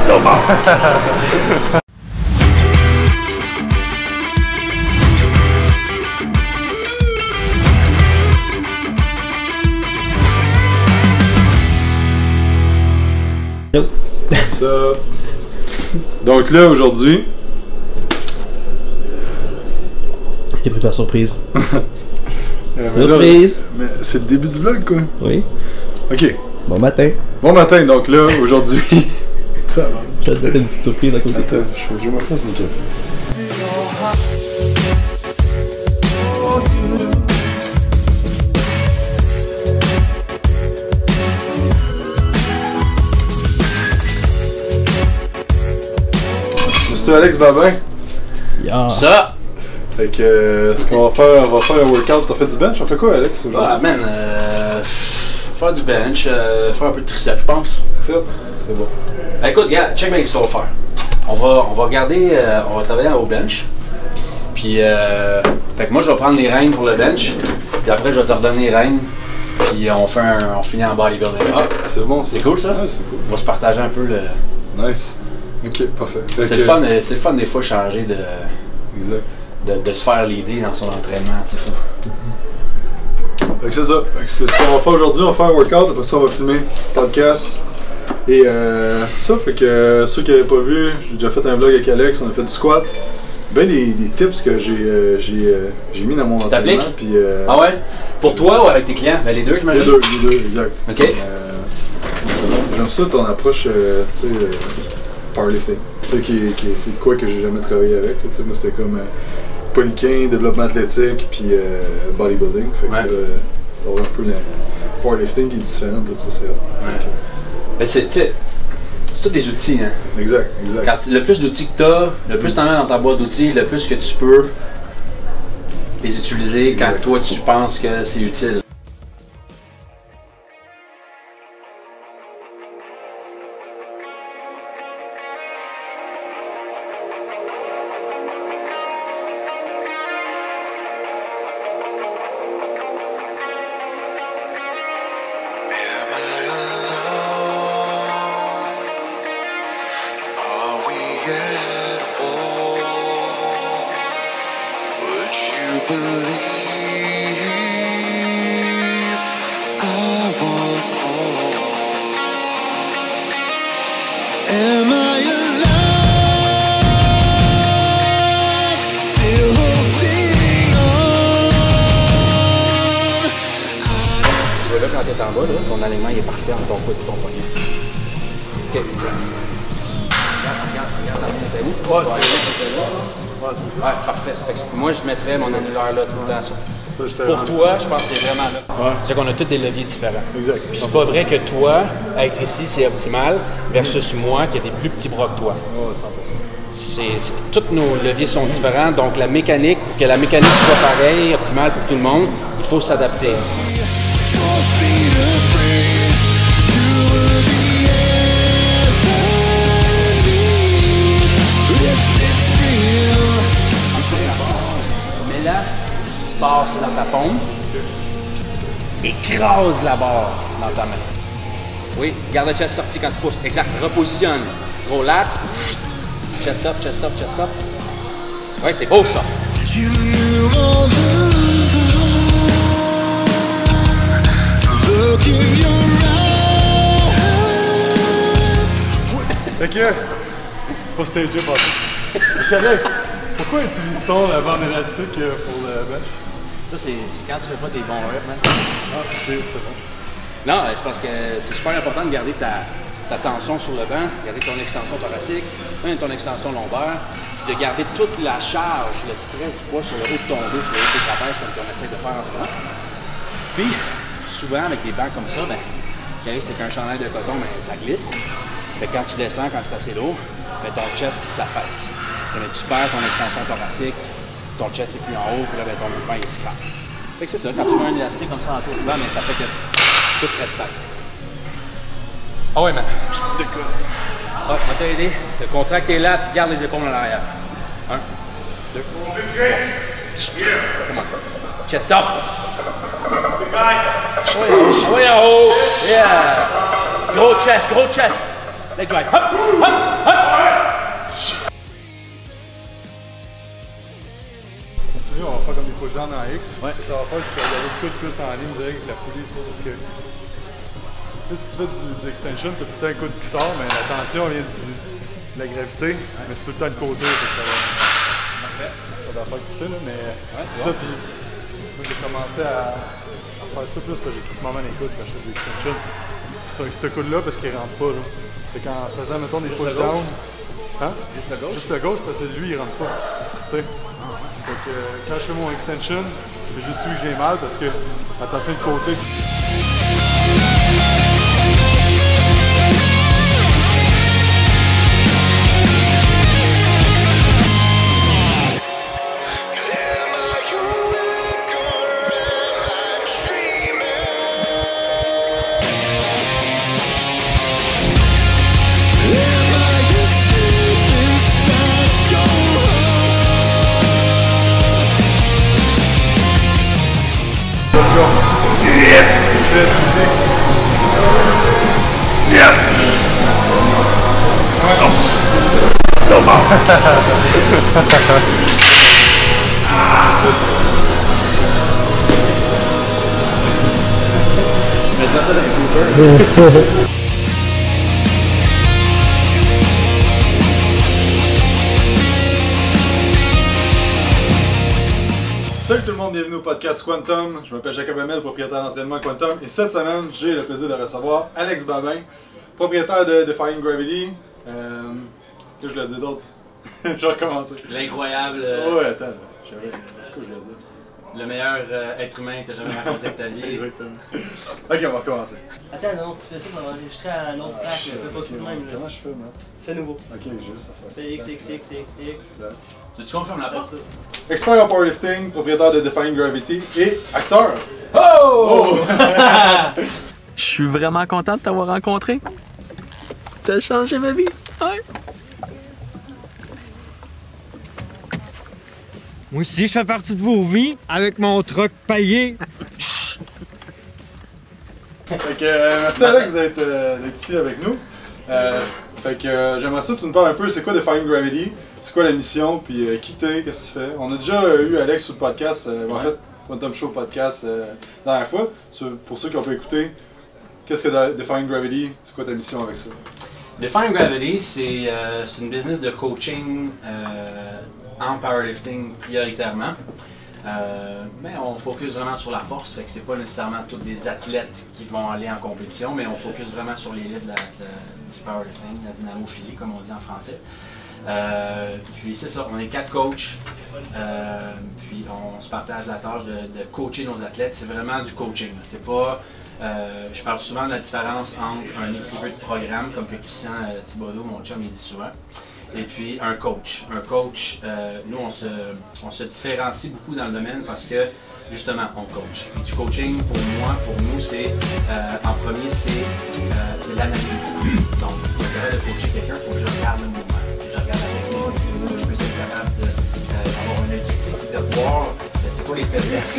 Non, bon. Ça. Donc là, aujourd'hui... J'ai pris ta surprise. Surprise! Mais c'est le début du vlog, quoi. Oui. Ok. Bon matin. Bon matin, donc là, aujourd'hui... Ça va. Je vais te mettre une petite surprise à côté de toi. Attends, je me fasse mon café. Monsieur Alex Babin. Yeah. Ça! Fait que ce qu'on va faire, on va faire un workout. T'as fait du bench? On fait quoi, Alex? Ah, man, faire du bench, faire un peu de triceps, je pense. C'est ça? C'est bon. Écoute, regarde, check bien ce qu'on va faire. On va regarder, on va travailler au bench. Puis, fait que moi, je vais prendre les rênes pour le bench. Puis après, je vais te redonner les rênes. Puis on finit en bodybuilding. Ah, c'est bon, c'est cool ça? Ouais, c'est cool. On va se partager un peu le... Nice. Ok, parfait. C'est le fun des fois changer de... Exact. De se faire l'idée dans son entraînement, tu sais. Fait que c'est ça. Fait que c'est ce qu'on va faire aujourd'hui. On va faire un workout. Après ça, on va filmer le podcast. Et c'est ça. Fait que ceux qui n'avaient pas vu, j'ai déjà fait un vlog avec Alex. On a fait du squat. Ben des tips que j'ai mis dans mon entraînement. Puis, ah ouais? Pour toi ou avec tes clients? Ben les deux, j'imagine? Les deux, exact. Ok. J'aime ça ton approche, tu sais, powerlifting. Tu sais, c'est quoi que j'ai jamais travaillé avec. Tu sais, moi, c'était comme polyquin, développement athlétique, puis bodybuilding. Fait que on va un peu le powerlifting qui est différent de tout ça, c'est ouais. Mais c'est tous des outils, hein? Exact. Quand le plus d'outils que tu as, le plus tu en as dans ta boîte d'outils, le plus que tu peux les utiliser quand toi tu penses que c'est utile. Quand tu es en bas, là, ton alignement il est parfait entre ton coude et ton poignet. Ok, regarde la main, t'es où? Ouais, c'est ça. Ouais, parfait. Fait que moi, je mettrais mon annulaire là tout le temps. Ça. Pour toi, je pense que c'est vraiment là. Ouais. C'est qu'on a tous des leviers différents. Exact. Puis c'est pas vrai que toi, être ici, c'est optimal, versus moi qui a des plus petits bras que toi. Ouais, 100%. Tous nos leviers sont différents, donc la mécanique, pour que la mécanique soit pareille, optimale pour tout le monde, il faut s'adapter. Mets la barre dans ta paume. Écrase la barre dans ta main. Oui, garde le chest sorti quand tu pousses. Exact. Repositionne. Gros lat. Chest up, chest up, chest up. Oui, c'est beau ça. Fait que, pas stager pas ça. Fait qu'Alex, pourquoi utilises-t-on la bande élastique pour le bench? Ça, c'est quand tu fais pas tes bons reps, man. Ah, ok, c'est bon. Non, c'est parce que c'est super important de garder ta tension sur le banc, garder ton extension thoracique, même ton extension lombaire, de garder toute la charge, le stress du poids sur le haut de ton dos, sur le haut de tes trapèzes, comme on essaie de faire en ce moment. Puis, souvent, avec des bancs comme ça, ben, ce qui arrive, c'est qu'un chandail de coton, ben, ça glisse. Fait que quand tu descends, quand c'est assez lourd, ben, ton chest, il s'affaisse. Tu perds ton extension thoracique, ton chest est plus en haut, puis là, ben, ton mouvement, il se craque. Fait que c'est ça, quand tu mets un élastique comme ça autour du banc, ben, ça fait que tout reste tight. Ah ouais, man. Je décolle. Ah, on va t'aider. Tu contractes tes lats, puis garde les épaules en arrière. 1, 2, 3. Come on. Chest up. Oui, en haut. Yeah. Gros chest, gros chest. Leg drive. Hop, hop, hop. On va faire comme des push-down en X. Ce que ça va faire, c'est que tu vas regarder tout plus en ligne direct avec la poulie. Parce que si tu fais du extension, tu as tout le temps un coude qui sort, mais la tension vient de la gravité. Mais c'est tout le temps de côté. Ça va. Parfait. Pas d'affaire que tu sais, là, mais c'est ça, bon. puis moi j'ai commencé à faire ça plus parce que j'ai pris ce moment les coudes quand je fais des extensions. C'est avec ce coude-là parce qu'il rentre pas. Là. Fait qu'en faisant, mettons, des push-down. Hein? Juste le gauche? Juste le gauche parce que lui, il rentre pas. Tu sais? Donc, quand je fais mon extension, je suis que j'ai mal parce que, attention de côté. Salut tout le monde, bienvenue au podcast Quantum. Je m'appelle Jacob Hamel, propriétaire d'entraînement Quantum. Et cette semaine, j'ai le plaisir de recevoir Alex Babin, propriétaire de Defying Gravity. Que je l'ai dit d'autre. Je vais recommencer. L'incroyable. Ouais, attends, j'avais. Quoi je l'ai dit? Le meilleur être humain que tu as jamais rencontré de ta vie. Exactement. Ok, on va recommencer. Attends, non, si tu fais ça, ça va enregistrer à un autre track. Fais pas tout de même. Comment je fais, man? Fais nouveau. Ok, juste à faire ça. Fais X. Là. Tu confirmes la porte? Expert en powerlifting, propriétaire de Defying Gravity et acteur. Oh! Je suis vraiment content de t'avoir rencontré. T'as changé ma vie. Ouais. Moi aussi, je fais partie de vos vies avec mon truck payé. Fait que, merci Alex d'être ici avec nous. Fait que j'aimerais ça que tu nous parles un peu, c'est quoi Defying Gravity, c'est quoi la mission, puis qui t'es, qu'est-ce que tu fais. On a déjà eu Alex sur le podcast, en fait, Quantum Show podcast la dernière fois. Pour ceux qui ont pas écouté, qu'est-ce que Defying Gravity, c'est quoi ta mission avec ça? Defying Gravity, c'est une business de coaching en powerlifting prioritairement. Mais on focus vraiment sur la force, fait que c'est pas nécessairement tous des athlètes qui vont aller en compétition, mais on focus vraiment sur l'élite du powerlifting, la dynamophilie comme on dit en français. Puis c'est ça, on est 4 coachs, puis on se partage la tâche de coacher nos athlètes. C'est vraiment du coaching, c'est pas... je parle souvent de la différence entre un écrivain de programme, comme que Christian Thibodeau, mon chum, il dit souvent, et puis un coach. Un coach, nous on se différencie beaucoup dans le domaine parce que justement on coach. Et du coaching pour moi, pour nous, c'est en premier c'est l'analyse. Donc pour être capable de coacher quelqu'un, il faut que je regarde le mouvement, je regarde la technique, il faut que je puisse être capable d'avoir un objectif et de voir c'est quoi les faiblesses.